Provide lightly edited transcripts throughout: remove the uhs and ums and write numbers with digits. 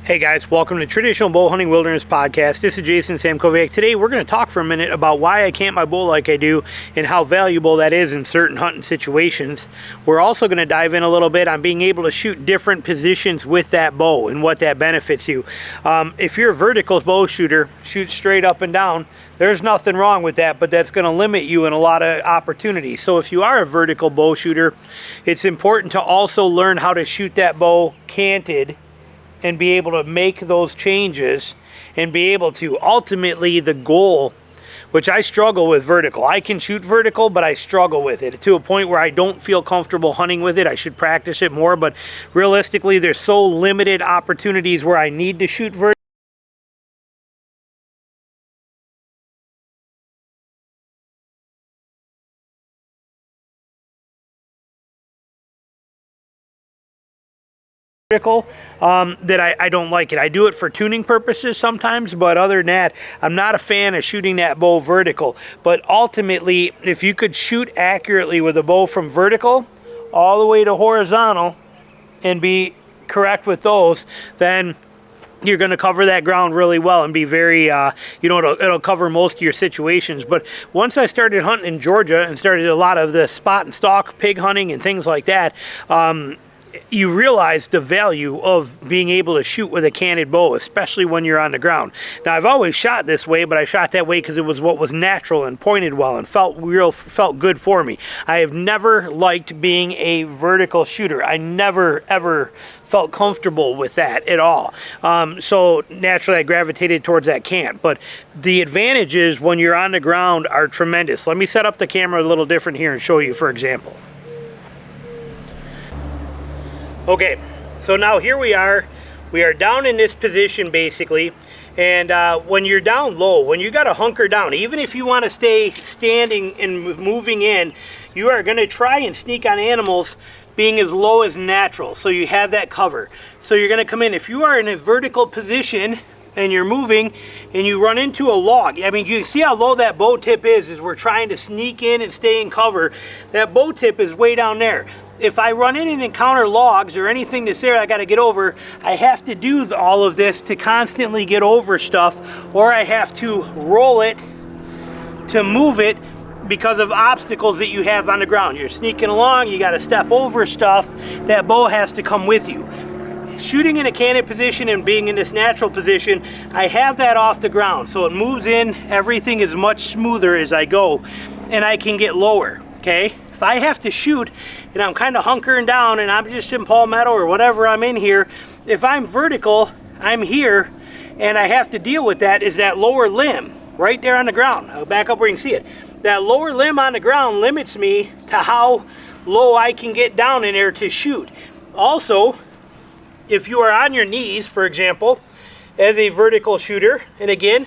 Hey guys, welcome to Traditional Bow Hunting Wilderness Podcast. This is Jason SamkoWorkShop. Today we're going to talk for a minute about why I cant my bow like I do and how valuable that is in certain hunting situations. We're also going to dive in a little bit on being able to shoot different positions with that bow and what that benefits you. If you're a vertical bow shooter, shoot straight up and down, there's nothing wrong with that, but that's going to limit you in a lot of opportunities. So if you are a vertical bow shooter, it's important to also learn how to shoot that bow canted and be able to make those changes and be able to ultimately the goal, which I struggle with vertical. I can shoot vertical, but I struggle with it to a point where I don't feel comfortable hunting with it. I should practice it more, but realistically, there's so limited opportunities where I need to shoot vertical. That I don't like it. I do it for tuning purposes sometimes, but other than that, I'm not a fan of shooting that bow vertical. But ultimately, if you could shoot accurately with a bow from vertical all the way to horizontal and be correct with those, then you're going to cover that ground really well and be very, it'll cover most of your situations. But once I started hunting in Georgia and started a lot of the spot and stalk pig hunting and things like that, you realize the value of being able to shoot with a canted bow, especially when you're on the ground. Now, I've always shot this way, but I shot that way because it was what was natural and pointed well and felt good for me. I have never liked being a vertical shooter. I never, ever felt comfortable with that at all. So naturally, I gravitated towards that cant. But the advantages when you're on the ground are tremendous. Let me set up the camera a little different here and show you, for example. Okay, so now here we are down in this position basically, and when you're down low, when you got to hunker down, even if you want to stay standing and moving in, you are going to try and sneak on animals being as low as natural, so you have that cover. So you're going to come in, if you are in a vertical position and you're moving and you run into a log, I mean, you see how low that bow tip is as we're trying to sneak in and stay in cover. That bow tip is way down there. If I run in and encounter logs or anything that's there I got to get over, I have to do all of this to constantly get over stuff, or I have to roll it to move it because of obstacles that you have on the ground. You're sneaking along, you got to step over stuff. That bow has to come with you. Shooting in a canted position and being in this natural position, I have that off the ground, so it moves in, everything is much smoother as I go, and I can get lower, okay? If I have to shoot and I'm kind of hunkering down and I'm just in palmetto or whatever I'm in here, if I'm vertical, I'm here, and I have to deal with that is that lower limb right there on the ground. I'll back up where you can see it. That lower limb on the ground limits me to how low I can get down in there to shoot. Also, if you are on your knees, for example, as a vertical shooter, and again,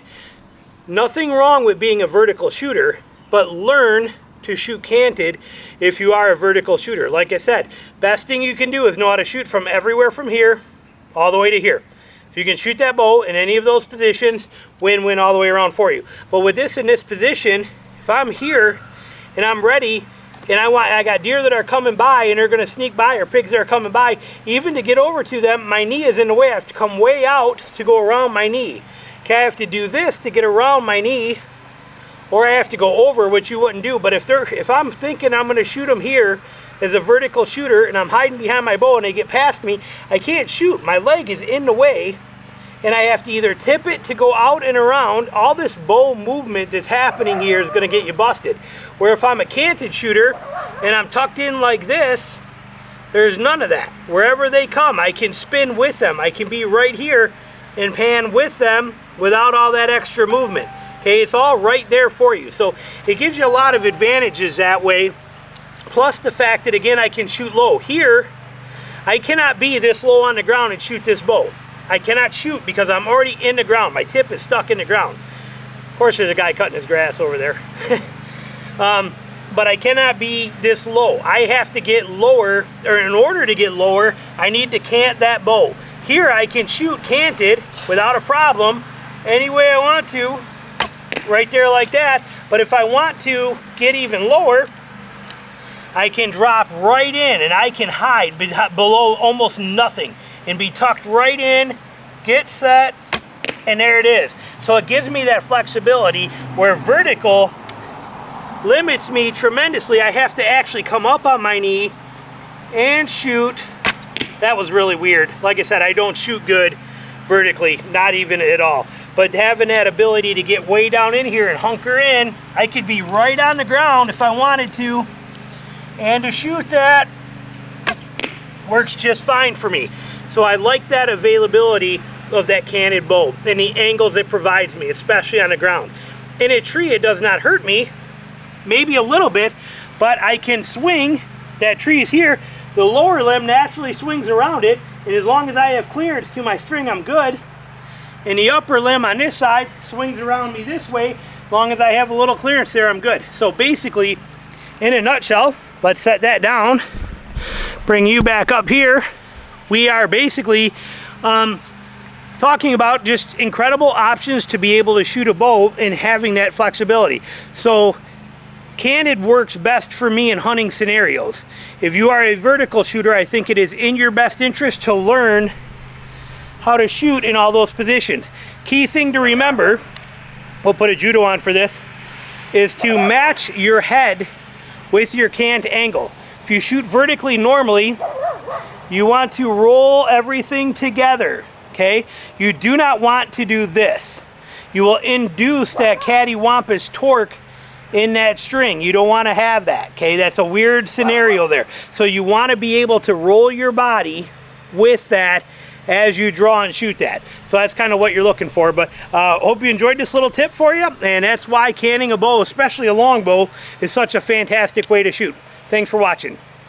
nothing wrong with being a vertical shooter, but learn to shoot canted if you are a vertical shooter. Like I said, best thing you can do is know how to shoot from everywhere from here all the way to here. If you can shoot that bow in any of those positions, win-win all the way around for you. But with this in this position, if I'm here and I'm ready and I got deer that are coming by and they're going to sneak by, or pigs that are coming by, even to get over to them, my knee is in the way. I have to come way out to go around my knee. Okay, I have to do this to get around my knee, or I have to go over, which you wouldn't do. But if I'm thinking I'm going to shoot them here as a vertical shooter and I'm hiding behind my bow and they get past me, I can't shoot. My leg is in the way, and I have to either tip it to go out and around. All this bow movement that's happening here is going to get you busted. Where if I'm a canted shooter and I'm tucked in like this, there's none of that. Wherever they come, I can spin with them. I can be right here and pan with them without all that extra movement. Okay, it's all right there for you. So it gives you a lot of advantages that way. Plus the fact that, again, I can shoot low. Here, I cannot be this low on the ground and shoot this bow. I cannot shoot because I'm already in the ground. My tip is stuck in the ground. Of course, there's a guy cutting his grass over there. But I cannot be this low. I have to get lower, or in order to get lower, I need to cant that bow. Here, I can shoot canted without a problem any way I want to, right there like that. But if I want to get even lower, I can drop right in and I can hide below almost nothing and be tucked right in get set, and there it is. So it gives me that flexibility where vertical limits me tremendously. I have to actually come up on my knee and shoot. That was really weird. Like I said, I don't shoot good vertically, not even at all. But having that ability to get way down in here and hunker in, I could be right on the ground if I wanted to, and to shoot that works just fine for me. So I like that availability of that canted bow and the angles it provides me, especially on the ground. In a tree, it does not hurt me, maybe a little bit, but I can swing. That tree's here, the lower limb naturally swings around it, and as long as I have clearance to my string, I'm good. And the upper limb on this side swings around me this way. As long as I have a little clearance there, I'm good. So basically, in a nutshell, let's set that down, bring you back up here. We are basically talking about just incredible options to be able to shoot a bow and having that flexibility. So canted works best for me in hunting scenarios. If you are a vertical shooter, I think it is in your best interest to learn how to shoot in all those positions. Key thing to remember, we'll put a judo on for this, is to match your head with your cant angle. If you shoot vertically normally, you want to roll everything together, okay? You do not want to do this. You will induce that cattywampus torque in that string. You don't want to have that, okay? That's a weird scenario there. So you want to be able to roll your body with that as you draw and shoot that. So that's kind of what you're looking for. But hope you enjoyed this little tip for you, and that's why canting a bow, especially a long bow, is such a fantastic way to shoot. Thanks for watching.